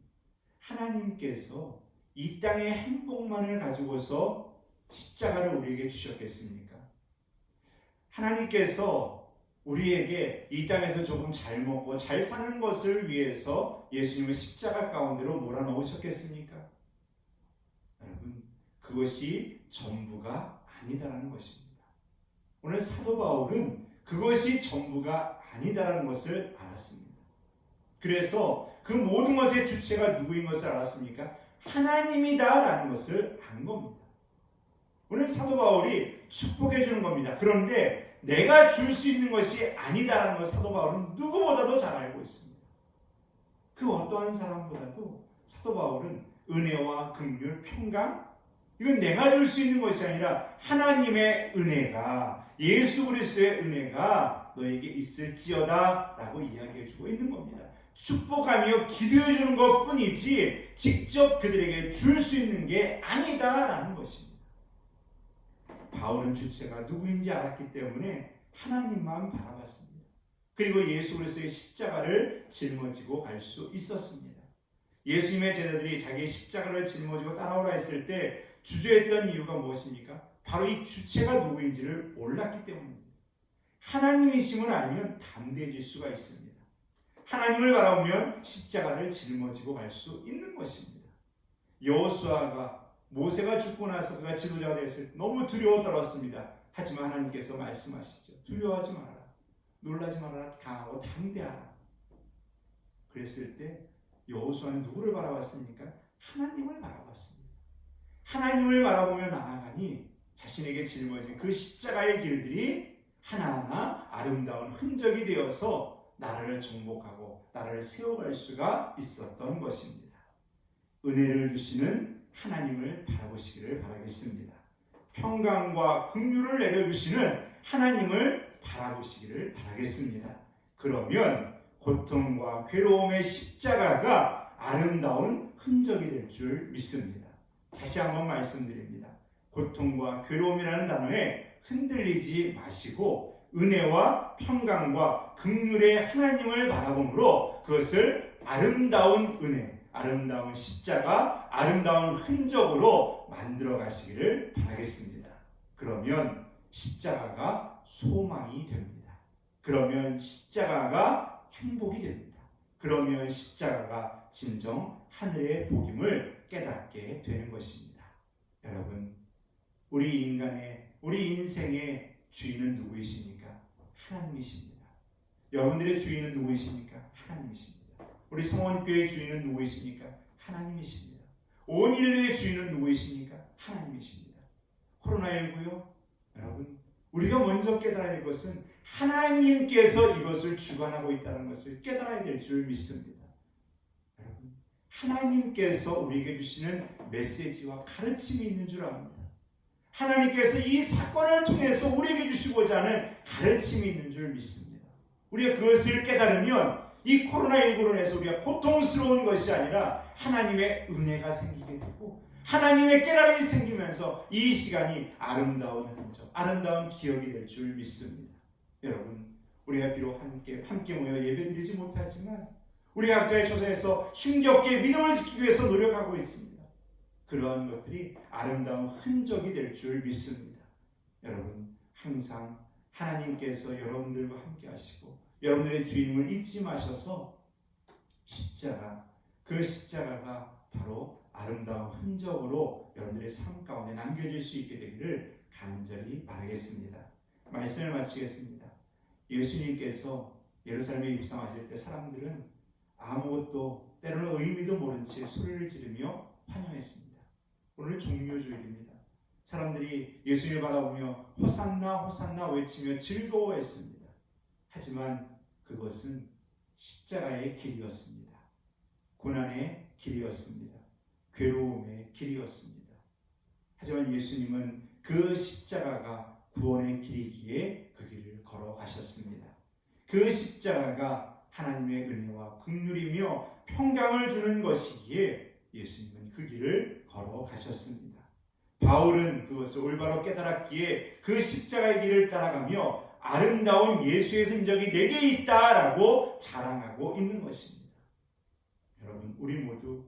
하나님께서 이 땅의 행복만을 가지고서 십자가를 우리에게 주셨겠습니까? 하나님께서 우리에게 이 땅에서 조금 잘 먹고 잘 사는 것을 위해서 예수님을 십자가 가운데로 몰아넣으셨겠습니까? 여러분, 그것이 전부가 아니다라는 것입니다. 오늘 사도 바울은 그것이 전부가 아니다라는 것을 알았습니다. 그래서 그 모든 것의 주체가 누구인 것을 알았습니까? 하나님이다라는 것을 안 겁니다. 오늘 사도 바울이 축복해 주는 겁니다. 그런데 내가 줄 수 있는 것이 아니다라는 것을 사도 바울은 누구보다도 잘 알고 있습니다. 그 어떠한 사람보다도 사도 바울은 은혜와 긍휼, 평강, 이건 내가 줄 수 있는 것이 아니라 하나님의 은혜가, 예수 그리스도의 은혜가 너에게 있을지어다 라고 이야기해 주고 있는 겁니다. 축복하며 기도해 주는 것뿐이지 직접 그들에게 줄 수 있는 게 아니다라는 것입니다. 바울은 주체가 누구인지 알았기 때문에 하나님만 바라봤습니다. 그리고 예수 그리스도의 십자가를 짊어지고 갈 수 있었습니다. 예수님의 제자들이 자기의 십자가를 짊어지고 따라오라 했을 때 주저했던 이유가 무엇입니까? 바로 이 주체가 누구인지를 몰랐기 때문입니다. 하나님이심을 알면 담대해질 수가 있습니다. 하나님을 바라보면 십자가를 짊어지고 갈 수 있는 것입니다. 여호수아가 모세가 죽고 나서 그가 지도자가 되었을 때 너무 두려워 떨었습니다. 하지만 하나님께서 말씀하시죠. 두려워하지 말아라. 놀라지 말아라. 강하고 담대하라. 그랬을 때 여호수아는 누구를 바라봤습니까? 하나님을 바라봤습니다. 하나님을 바라보며 나아가니 자신에게 짊어진 그 십자가의 길들이 하나하나 아름다운 흔적이 되어서 나라를 정복하고 나라를 세워갈 수가 있었던 것입니다. 은혜를 주시는 하나님을 바라보시기를 바라겠습니다. 평강과 긍휼을 내려주시는 하나님을 바라보시기를 바라겠습니다. 그러면 고통과 괴로움의 십자가가 아름다운 흔적이 될 줄 믿습니다. 다시 한번 말씀드립니다. 고통과 괴로움이라는 단어에 흔들리지 마시고 은혜와 평강과 긍휼의 하나님을 바라봄으로 그것을 아름다운 은혜, 아름다운 십자가, 아름다운 흔적으로 만들어 가시기를 바라겠습니다. 그러면 십자가가 소망이 됩니다. 그러면 십자가가 행복이 됩니다. 그러면 십자가가 진정 하늘의 복임을 깨닫게 되는 것입니다. 여러분, 우리 인생의 주인은 누구이십니까? 하나님이십니다. 여러분들의 주인은 누구이십니까? 하나님이십니다. 우리 성원교회의 주인은 누구이십니까? 하나님이십니다. 온 인류의 주인은 누구이십니까? 하나님이십니다. 코로나19요? 여러분, 우리가 먼저 깨달아야 될 것은 하나님께서 이것을 주관하고 있다는 것을 깨달아야 될 줄 믿습니다. 여러분, 하나님께서 우리에게 주시는 메시지와 가르침이 있는 줄 압니다. 하나님께서 이 사건을 통해서 우리에게 주시고자 하는 가르침이 있는 줄 믿습니다. 우리가 그것을 깨달으면 이 코로나19로 인해서 우리가 고통스러운 것이 아니라 하나님의 은혜가 생기게 되고 하나님의 깨달음이 생기면서 이 시간이 아름다운 흔적, 아름다운 기억이 될 줄 믿습니다. 여러분, 우리가 비록 함께 모여 예배드리지 못하지만 우리 각자의 처소에서 힘겹게 믿음을 지키기 위해서 노력하고 있습니다. 그러한 것들이 아름다운 흔적이 될 줄 믿습니다. 여러분, 항상 하나님께서 여러분들과 함께 하시고 여러분들의 주임을 잊지 마셔서 그 십자가가 바로 아름다운 흔적으로 여러분들의 삶 가운데 남겨질 수 있게 되기를 간절히 바라겠습니다. 말씀을 마치겠습니다. 예수님께서 예루살렘에 입성하실 때 사람들은 아무것도 때로는 의미도 모른 채 소리를 지르며 환영했습니다. 오늘 종료주일입니다. 사람들이 예수님을 바라보며 호산나 호산나 외치며 즐거워했습니다. 하지만 그것은 십자가의 길이었습니다. 고난의 길이었습니다. 괴로움의 길이었습니다. 하지만 예수님은 그 십자가가 구원의 길이기에 그 길을 걸어가셨습니다. 그 십자가가 하나님의 은혜와 긍휼이며 평강을 주는 것이기에 예수님은 그 길을 걸어가셨습니다. 바울은 그것을 올바로 깨달았기에 그 십자가의 길을 따라가며 아름다운 예수의 흔적이 내게 있다라고 자랑하고 있는 것입니다. 여러분, 우리 모두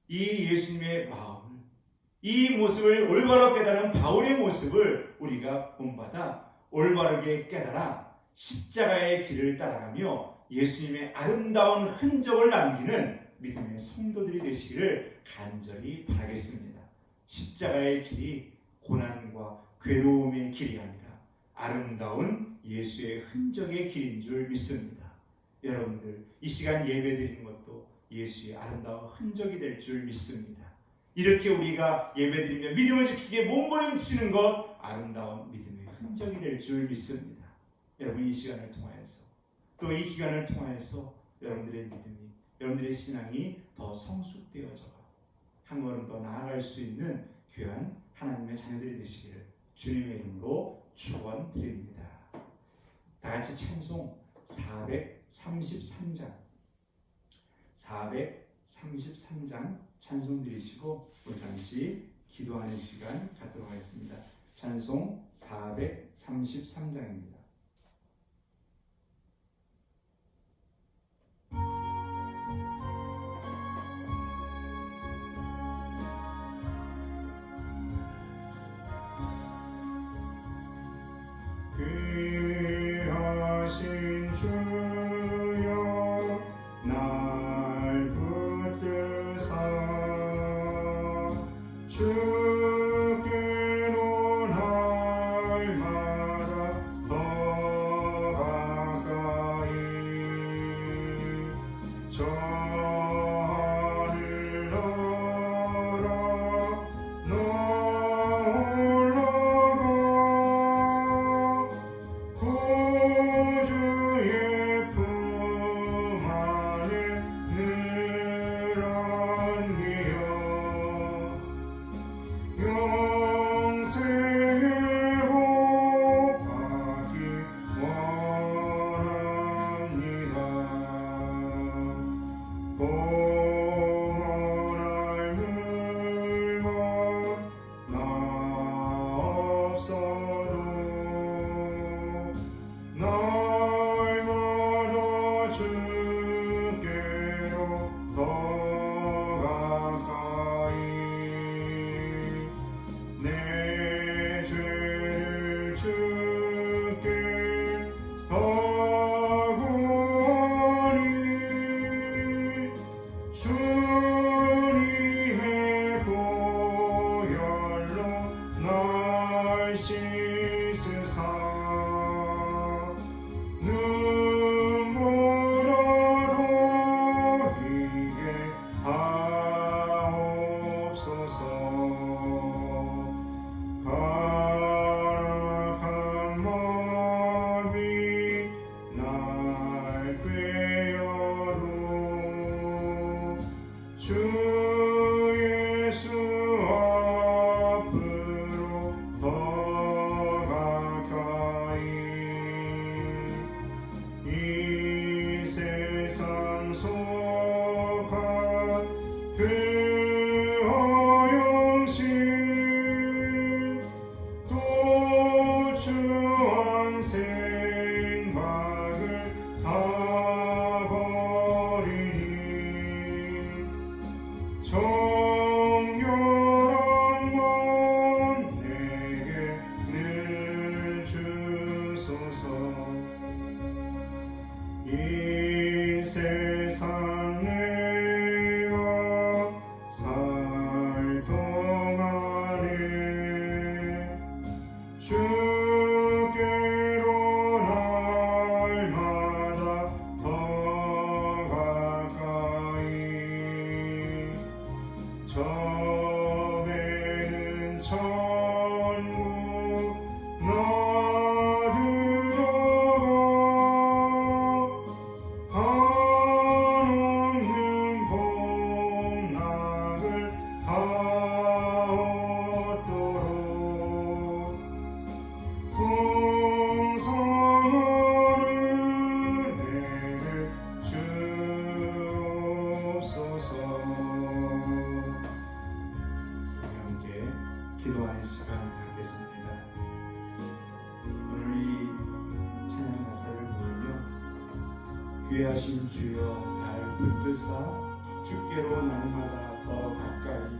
이 예수님의 마음을, 이 모습을 올바로 깨달은 바울의 모습을 우리가 본받아 올바르게 깨달아 십자가의 길을 따라가며 예수님의 아름다운 흔적을 남기는 믿음의 성도들이 되시기를 간절히 바라겠습니다. 십자가의 길이 고난과 괴로움의 길이 아니라 아름다운 예수의 흔적의 길인 줄 믿습니다. 여러분들, 이 시간 예배드리는 것도 예수의 아름다운 흔적이 될 줄 믿습니다. 이렇게 우리가 예배드리며 믿음을 지키기에 몸부림치는 것, 아름다운 믿음의 흔적이 될 줄 믿습니다. 여러분, 이 시간을 통하여서 또 이 기간을 통하여서 여러분들의 믿음이, 여러분들의 신앙이 더 성숙되어져가고 한 걸음 더 나아갈 수 있는 귀한 하나님의 자녀들이 되시기를 주님의 이름으로 축원드립니다. 다 같이 찬송 433장 찬송 드리시고 우리 잠시 기도하는 시간 갖도록 하겠습니다. 찬송 433장입니다. 귀하신 주여 날 붙드사 주께로 날마다 더 가까이 저 하늘 눈물로 흘리게 하옵소서. 가락한 마음이 날 꿰어도 주 예수 앞으로 더 가까이 이 세상 속한 그 허영심 또 추한 생각을 다 버리니 정결한 마음 내게 늘 주소서. 이 세상 내가 살 동안에 주께로 날마다 더 가까이 저 배는 천국 나들어가 한없는 복락을 다 얻도록 풍성한 은혜를 주옵소서. 함께 기도하는 시간 갖겠습니다. 오늘 이 찬양 가사를 보면요, 귀하신 주여 날 붙드사 주께로 날마다 더 가까이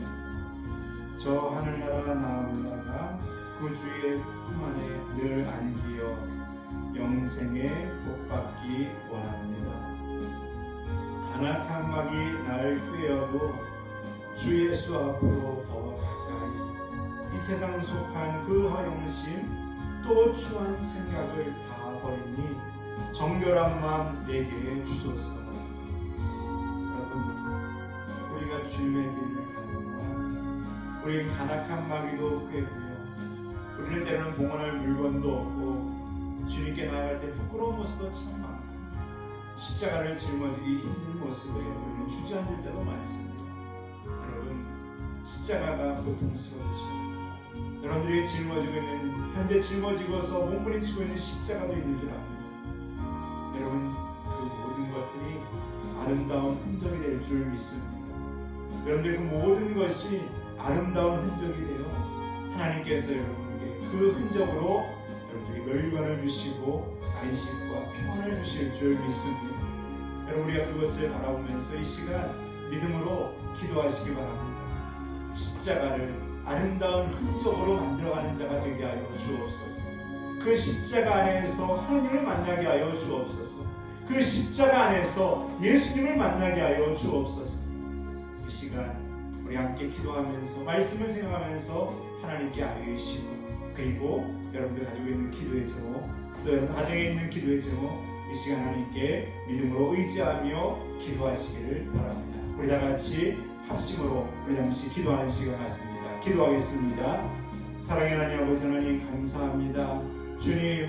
저 하늘나라 나 올라가 그 주의 품 안에 늘 안기어 영생의 복받기 원합니다. 간악한 막이 날 꿰어도 주 예수 앞으로 더 가까이 이 세상 속한 그 허영심 또 추한 생각을 다 버리니 정결한 마음 내게 주소서. 여러분, 우리가 주님의 길을 가는 동안 우리는 간악한 마귀도 꿰고요, 우리는 때로는 봉헌할 물건도 없고 주님께 나아갈 때 부끄러운 모습도 참 많고 십자가를 짊어지기 힘든 모습에 우리는 주저앉을 때도 많습니다. 여러분, 십자가가 고통스러우죠. 여러분들이 짊어지고 있는, 현재 짊어지고서 몸부림치고 있는 십자가도 있는 줄 압니다. 여러분, 그 모든 것들이 아름다운 흔적이 될 줄 믿습니다. 여러분들 그 모든 것이 아름다운 흔적이 되어 하나님께서 여러분에게 그 흔적으로 여러분에게 멸관을 주시고 안식과 평안을 주실 줄 믿습니다. 여러분, 우리가 그것을 바라보면서 이 시간 믿음으로 기도하시기 바랍니다. 십자가를 아름다운 흔적으로 만들어가는 자가 되게 하여 주옵소서. 그 십자가 안에서 하나님을 만나게 하여 주옵소서. 그 십자가 안에서 예수님을 만나게 하여 주옵소서. 이 시간 우리 함께 기도하면서 말씀을 생각하면서 하나님께 아뢰시고, 그리고 여러분들 가지고 있는 기도의 제목, 또 여러분 가정에 있는 기도의 제목, 이 시간 하나님께 믿음으로 의지하며 기도하시기를 바랍니다. 우리 다 같이 합심으로 우리 잠시 기도하는 시간 같습니다. 기도하겠습니다. 사랑의 하나님 아버지 하나님, 감사합니다. 주님,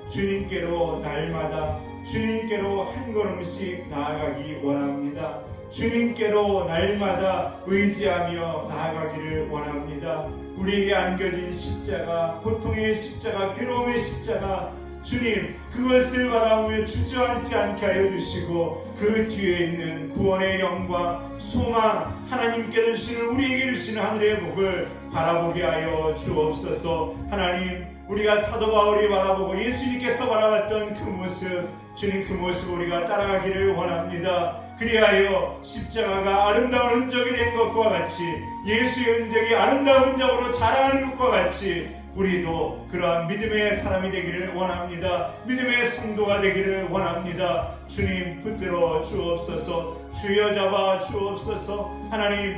주님께로 날마다 주님께로 한 걸음씩 나아가기 원합니다. 주님께로 날마다 의지하며 나아가기를 원합니다. 우리에게 안겨진 십자가, 고통의 십자가, 괴로움의 십자가, 주님, 그것을 바라보며 주저앉지 않게 하여 주시고, 그 뒤에 있는 구원의 영광, 소망, 하나님께서 주시는, 우리에게 주시는 하늘의 복을 바라보게 하여 주옵소서. 하나님, 우리가 사도 바울이 바라보고 예수님께서 바라봤던 그 모습, 주님, 그 모습 우리가 따라가기를 원합니다. 그리하여 십자가가 아름다운 흔적이 된 것과 같이, 예수의 흔적이 아름다운 흔적으로 자라는 것과 같이, 우리도 그러한 믿음의 사람이 되기를 원합니다. 믿음의 성도가 되기를 원합니다. 주님, 붙들어 주옵소서. 주여 잡아 주옵소서. 하나님,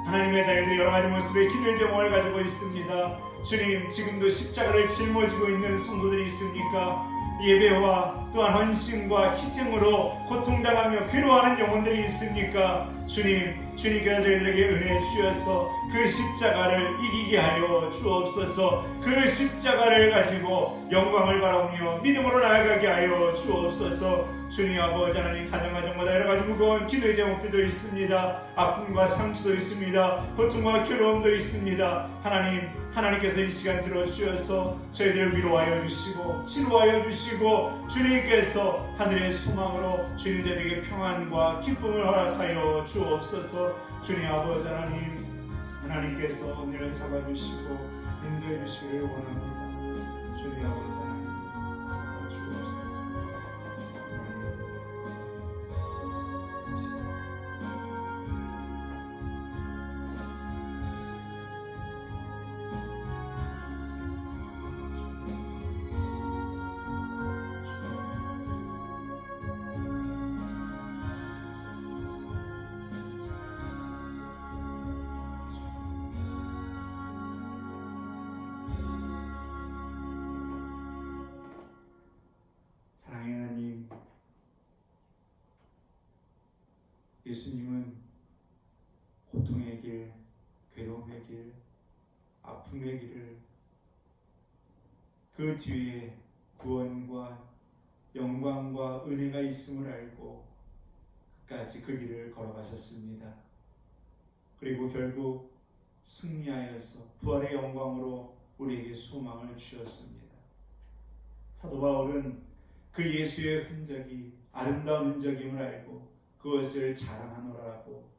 하나님의 자녀들이 여러가지 모습의 기도의 제목을 가지고 있습니다. 주님, 지금도 십자가를 짊어지고 있는 성도들이 있습니까? 예배와 또한 헌신과 희생으로 고통당하며 괴로워하는 영혼들이 있습니까? 주님, 주님께서 저희들에게 은혜 주셔서 그 십자가를 이기게 하여 주옵소서. 그 십자가를 가지고 영광을 바라보며 믿음으로 나아가게 하여 주옵소서. 주님 아버지 하나님, 가정마다 여러가지 무거운 기도의 제목들도 있습니다. 아픔과 상처도 있습니다. 고통과 괴로움도 있습니다. 하나님께서 이 시간 들어주셔서 저희들을 위로하여 주시고 치료하여 주시고, 주님께서 하늘의 소망으로 주님 저희에게 평안과 기쁨을 허락하여 주옵소서. 주님 아버지 하나님께서 은혜를 잡아주시고 인도해 주시기를 원합니다. 주님 아버지 하나님, 주옵소서. 사랑의 하나님, 예수님은 고통의 길, 괴로움의 길, 아픔의 길을, 그 뒤에 구원과 영광과 은혜가 있음을 알고 끝까지 그 길을 걸어가셨습니다. 그리고 결국 승리하여서 부활의 영광으로 우리에게 소망을 주셨습니다. 사도 바울은 그 예수의 흔적이 아름다운 흔적임을 알고 그것을 자랑하노라고,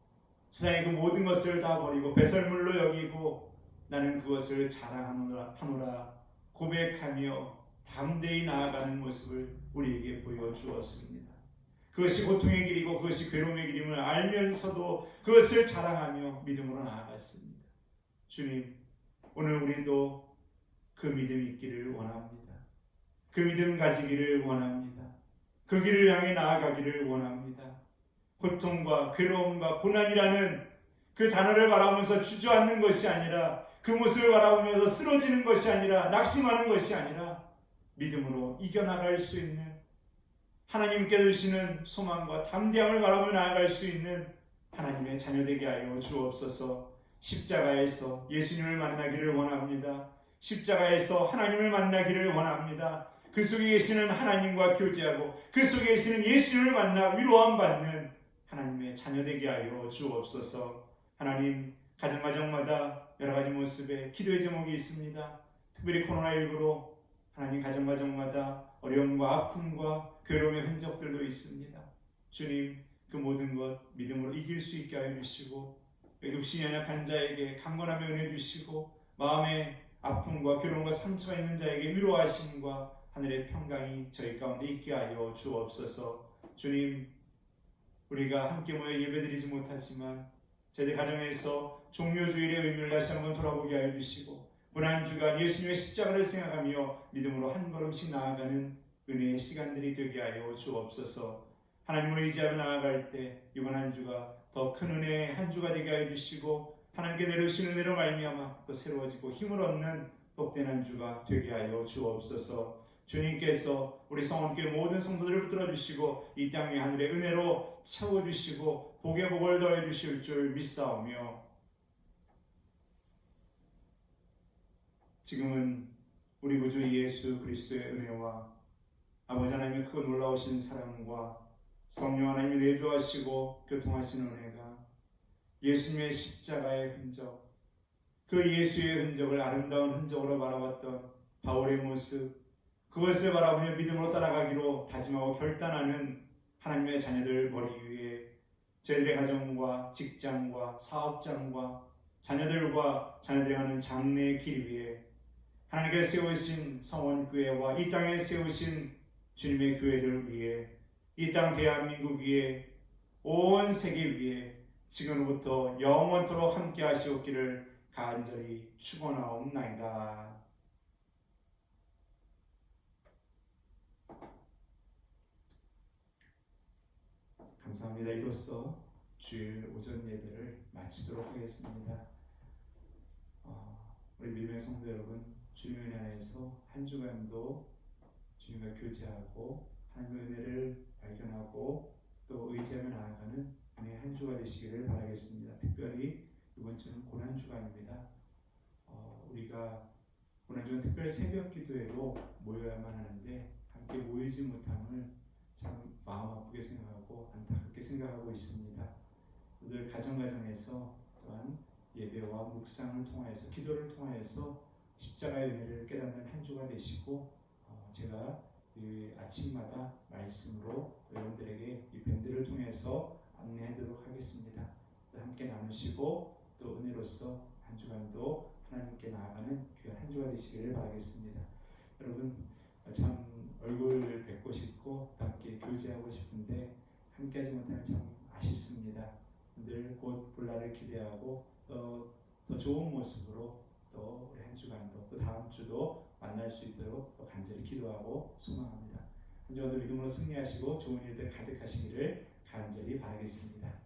세상의 그 모든 것을 다 버리고 배설물로 여기고 나는 그것을 자랑하노라 고백하며 담대히 나아가는 모습을 우리에게 보여주었습니다. 그것이 고통의 길이고 그것이 괴로움의 길임을 알면서도 그것을 자랑하며 믿음으로 나아갔습니다. 주님, 오늘 우리도 그 믿음이 있기를 원합니다. 그 믿음 가지기를 원합니다. 그 길을 향해 나아가기를 원합니다. 고통과 괴로움과 고난이라는 그 단어를 바라보면서 주저앉는 것이 아니라, 그 모습을 바라보면서 쓰러지는 것이 아니라, 낙심하는 것이 아니라 믿음으로 이겨나갈 수 있는, 하나님께서 주시는 소망과 담대함을 바라보며 나아갈 수 있는 하나님의 자녀되게 하여 주옵소서. 십자가에서 예수님을 만나기를 원합니다. 십자가에서 하나님을 만나기를 원합니다. 그 속에 계시는 하나님과 교제하고 그 속에 계시는 예수님을 만나 위로함 받는 하나님의 자녀되게 하여 주옵소서. 하나님, 가정마다 여러 가지 모습의 기도의 제목이 있습니다. 특별히 코로나19로 하나님 가정마다 어려움과 아픔과 괴로움의 흔적들도 있습니다. 주님, 그 모든 것 믿음으로 이길 수 있게 하여 주시고, 육신이 연약한 자에게 강건함의 은혜 주시고, 마음에 아픔과 괴로움과 상처가 있는 자에게 위로하심과 하늘의 평강이 저희 가운데 있게 하여 주옵소서. 주님, 우리가 함께 모여 예배드리지 못하지만 저희들 가정에서 종료주일의 의미를 다시 한번 돌아보게 하여 주시고, 고난주간 예수님의 십자가를 생각하며 믿음으로 한 걸음씩 나아가는 은혜의 시간들이 되게 하여 주옵소서. 하나님을 의지하며 나아갈 때 이번 한 주가 더 큰 은혜의 한 주가 되게 하여 주시고, 하나님께 내려주신 은혜로 말미암아 또 새로워지고 힘을 얻는 복된 한 주가 되게 하여 주옵소서. 주님께서 우리 성원교회 모든 성도들을 붙들어 주시고 이 땅의 하늘의 은혜로 채워주시고 복의 복을 더해 주실 줄 믿사오며, 지금은 우리 구주 예수 그리스도의 은혜와 아버지 하나님의 크고 놀라우신 사랑과 성령 하나님이 내주하시고 교통하시는 은혜가, 예수님의 십자가의 흔적, 그 예수의 흔적을 아름다운 흔적으로 바라봤던 바울의 모습, 그것을 바라보며 믿음으로 따라가기로 다짐하고 결단하는 하나님의 자녀들 머리 위에 저희들의 가정과 직장과 사업장과 자녀들과 자녀들이 가는 장래의 길 위에 하나님께서 세우신 성원교회와 이 땅에 세우신 주님의 교회들 위에, 이 땅 대한민국 위에, 온 세계 위에 지금부터 영원토록 함께 하시옵기를 간절히 축원하옵나이다. 감사합니다. 이로써 주일 오전 예배를 마치도록 하겠습니다. 우리 믿음의 성도 여러분, 주님의 은혜 안에서 한 주간도 주님과 교제하고 하나님의 은혜를 발견하고 또 의지하며 나아가는 은혜의 한 주가 되시기를 바라겠습니다. 특별히 이번 주는 고난주간입니다. 우리가 고난주간 특별 새벽 기도회로 모여야만 하는데 함께 모이지 못함을 참 마음 아프게 생각하고 안타깝게 생각하고 있습니다. 오늘 가정에서 또한 예배와 묵상을 통하여서 기도를 통하여서 십자가의 은혜를 깨닫는 한 주가 되시고 제가 이 아침마다 말씀으로 여러분들에게 이 밴드를 통해서 안내하도록 하겠습니다. 함께 나누시고 또 은혜로서 한 주간도 하나님께 나아가는 귀한 한 주가 되시기를 바라겠습니다. 여러분 참 얼굴 뵙고 싶고 또 함께 교제하고 싶은데 함께하지 못하면 참 아쉽습니다. 늘 곧 볼날을 기대하고 더 좋은 모습으로 또 우리 한 주간도 또 다음 주도 만날 수 있도록 또 간절히 기도하고 소망합니다. 한 주간도 믿음으로 승리하시고 좋은 일들 가득하시기를 간절히 바라겠습니다.